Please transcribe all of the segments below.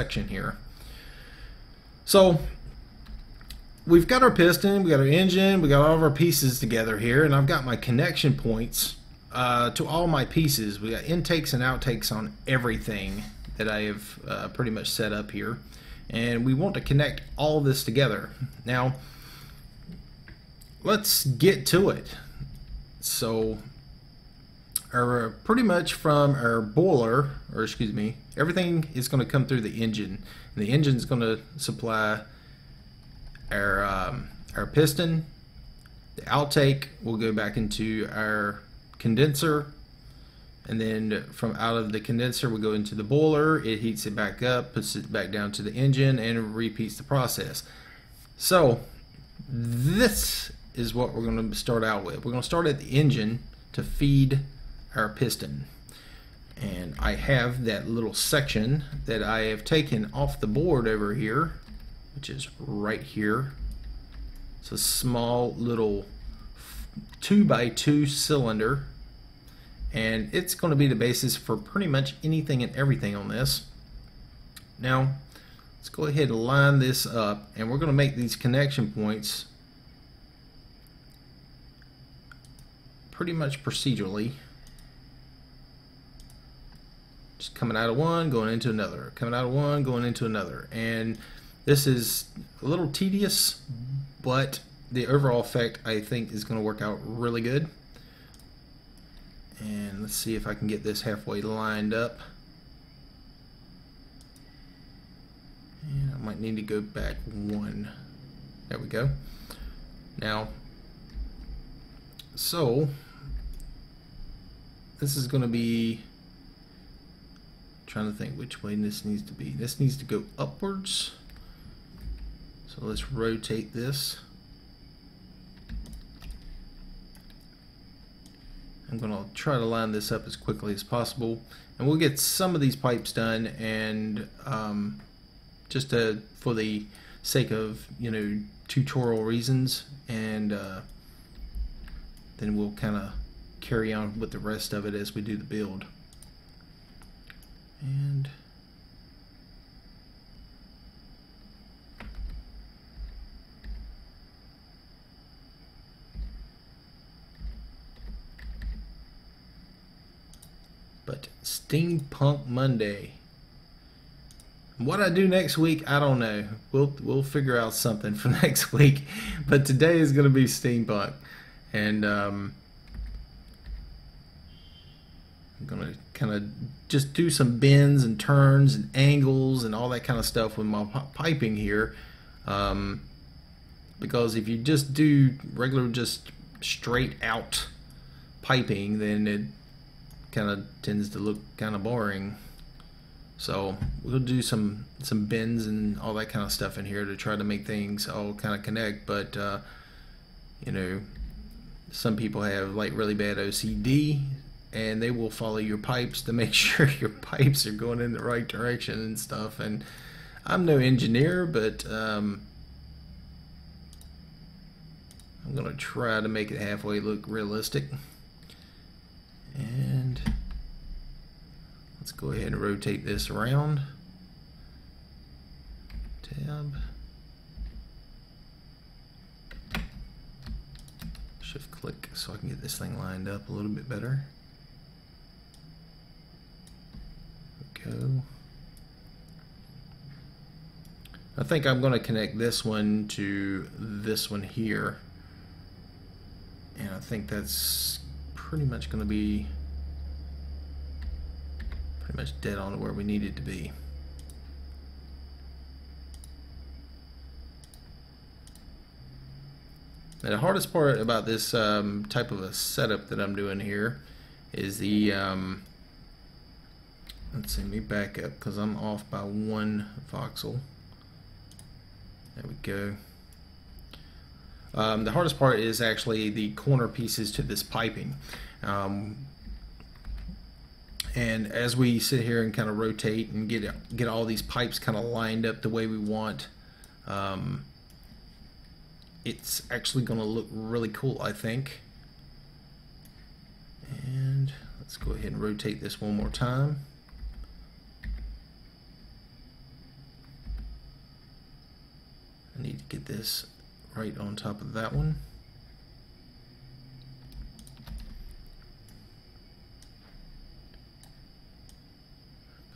section here. So we've got our piston, we got our engine, we got all of our pieces together here, and I've got my connection points to all my pieces. We got intakes and outtakes on everything that I have pretty much set up here, and we want to connect all this together. Now let's get to it. So pretty much from our boiler, or excuse me, everything is going to come through the engine, and the engine is going to supply our piston. The outtake will go back into our condenser, and then from out of the condenser we go into the boiler. It heats it back up, puts it back down to the engine, and it repeats the process. So this is what we're going to start out with. We're going to start at the engine to feed our piston, and I have that little section that I have taken off the board over here, which is right here. It's a small little 2x2 cylinder, and it's going to be the basis for pretty much anything and everything on this. Now let's go ahead and line this up, and we're going to make these connection points pretty much procedurally. Just coming out of one, going into another, coming out of one, going into another. And this is a little tedious, but the overall effect I think is going to work out really good. And let's see if I can get this halfway lined up. And I might need to go back one. There we go. Now, so this is going to be, trying to think which way this needs to be. This needs to go upwards. So let's rotate this. I'm going to try to line this up as quickly as possible, and we'll get some of these pipes done, and just for the sake of, you know, tutorial reasons, and then we'll kind of carry on with the rest of it as we do the build. And but Steampunk Monday. What I do next week, I don't know. We'll figure out something for next week. But today is going to be steampunk, and I'm going to kind of just do some bends and turns and angles and all that kind of stuff with my piping here. Because if you just do regular, just straight out piping, then it kind of tends to look kind of boring. So we'll do some bends and all that kind of stuff in here to try to make things all kind of connect. But you know, some people have like really bad OCD, and they will follow your pipes to make sure your pipes are going in the right direction and stuff. And I'm no engineer, but I'm gonna try to make it halfway look realistic. And let's go ahead and rotate this around. Tab. Shift click so I can get this thing lined up a little bit better. Go. I think I'm going to connect this one to this one here, and I think that's pretty much going to be pretty much dead on to where we need it to be. Now, the hardest part about this type of a setup that I'm doing here is the let's see, let me back up because I'm off by one voxel. There we go. The hardest part is actually the corner pieces to this piping. And as we sit here and kind of rotate and get all these pipes kind of lined up the way we want, it's actually going to look really cool, I think. And let's go ahead and rotate this one more time. need to get this right on top of that one.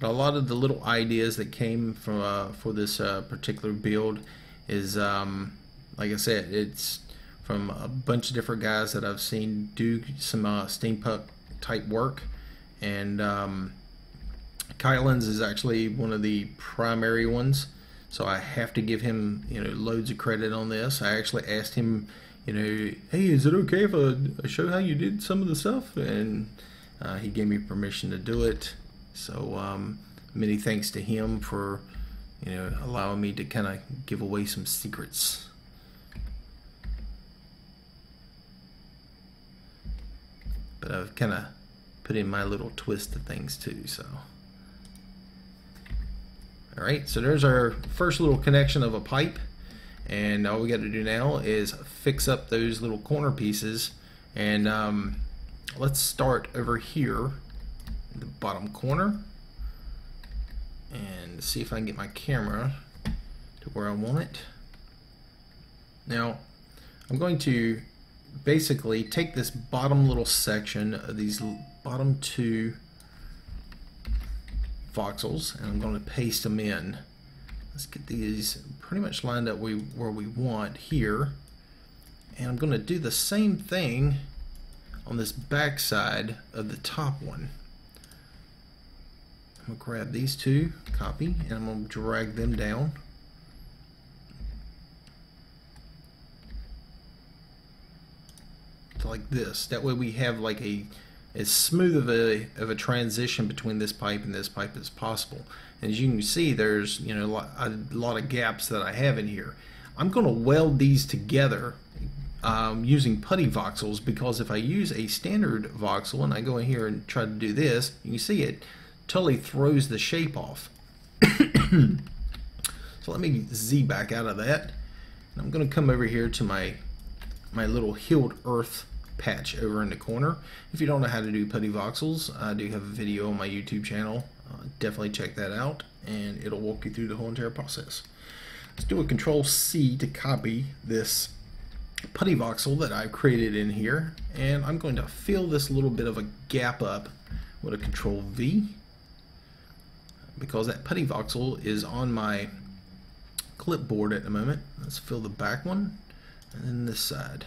But a lot of the little ideas that came from for this particular build is, like I said, it's from a bunch of different guys that I've seen do some steampunk type work, and Kylen's is actually one of the primary ones, so I have to give him, you know, loads of credit on this. I actually asked him, you know, hey, is it okay if I show how you did some of the stuff? And he gave me permission to do it. So many thanks to him for, you know, allowing me to kind of give away some secrets. But I've kind of put in my little twist to things too. So, all right, so there's our first little connection of a pipe, and all we got to do now is fix up those little corner pieces. And let's start over here in the bottom corner and see if I can get my camera to where I want it. Now I'm going to basically take this bottom little section of these bottom two voxels, and I'm going to paste them in. Let's get these pretty much lined up where we want here, and I'm going to do the same thing on this back side of the top one. I'm going to grab these two, copy, and I'm going to drag them down. Like this. That way we have like as smooth of a transition between this pipe and this pipe as possible. And as you can see, there's, you know, a lot of gaps that I have in here. I'm going to weld these together using putty voxels, because if I use a standard voxel and I go in here and try to do this, you can see it totally throws the shape off. So let me Z back out of that, and I'm going to come over here to my little healed earth patch over in the corner. If you don't know how to do putty voxels, I do have a video on my YouTube channel. Definitely check that out, and it'll walk you through the whole entire process. Let's do a Control C to copy this putty voxel that I've created in here, and I'm going to fill this little bit of a gap up with a Control V, because that putty voxel is on my clipboard at the moment. Let's fill the back one, and then this side.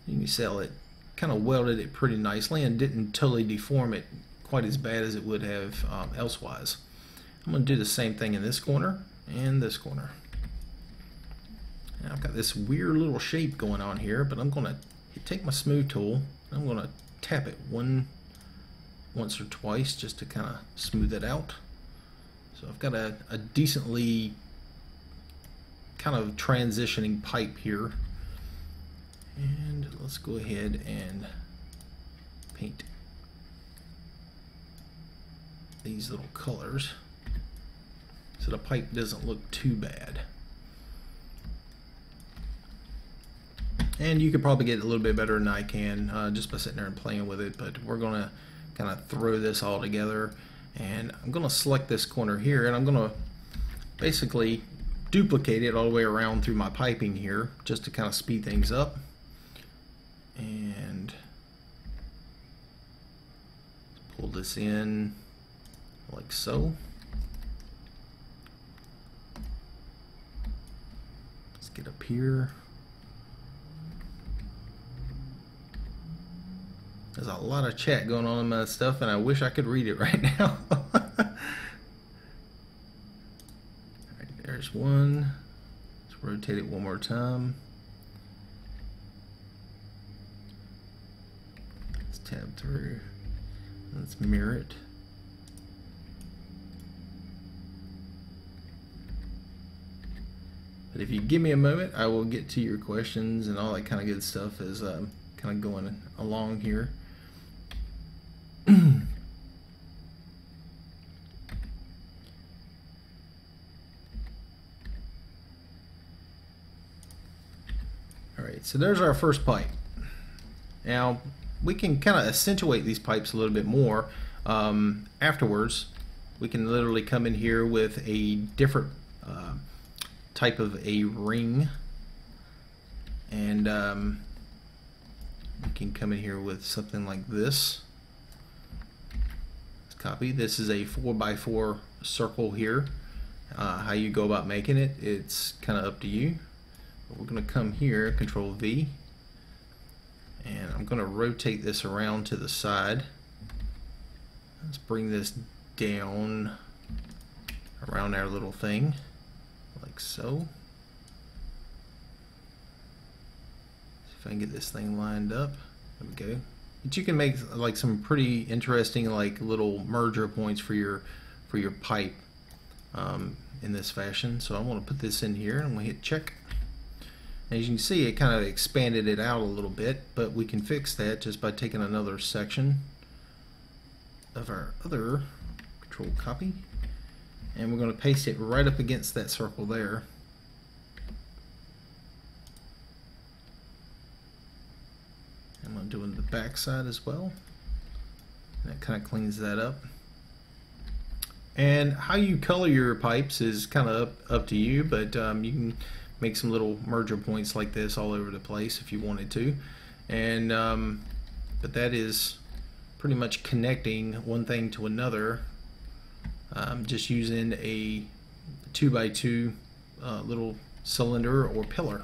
You can see it kind of welded it pretty nicely and didn't totally deform it quite as bad as it would have elsewise. I'm going to do the same thing in this corner and this corner. Now I've got this weird little shape going on here, but I'm going to take my smooth tool and I'm going to tap it once or twice just to kind of smooth it out. So I've got a decently kind of transitioning pipe here, and let's go ahead and paint these little colors so the pipe doesn't look too bad. And you could probably get it a little bit better than I can just by sitting there and playing with it, but we're going to kind of throw this all together, and I'm going to select this corner here, and I'm going to basically duplicate it all the way around through my piping here just to kind of speed things up. And pull this in like so. Let's get up here. There's a lot of chat going on in my stuff, and I wish I could read it right now. There's one. Let's rotate it one more time. Let's tab through. Let's mirror it. But if you give me a moment, I will get to your questions and all that kind of good stuff as kind of going along here. Alright, so there's our first pipe. Now, we can kind of accentuate these pipes a little bit more afterwards. We can literally come in here with a different type of a ring, and you can come in here with something like this. Let's copy. This is a 4x4 circle here. How you go about making it, it's kind of up to you. But we're going to come here, Control V, and I'm going to rotate this around to the side. Let's bring this down around our little thing, like so. See if I can get this thing lined up. There we go. But you can make like some pretty interesting like little merger points for your pipe in this fashion. So I want to put this in here, and I'm going to hit check. As you can see, it kind of expanded it out a little bit, but we can fix that just by taking another section of our other, Control copy, and we're going to paste it right up against that circle there. I'm going to do it on the back side as well. That kind of cleans that up. And how you color your pipes is kind of up to you, but you can make some little merger points like this all over the place if you wanted to. And but that is pretty much connecting one thing to another, just using a 2x2 little cylinder or pillar.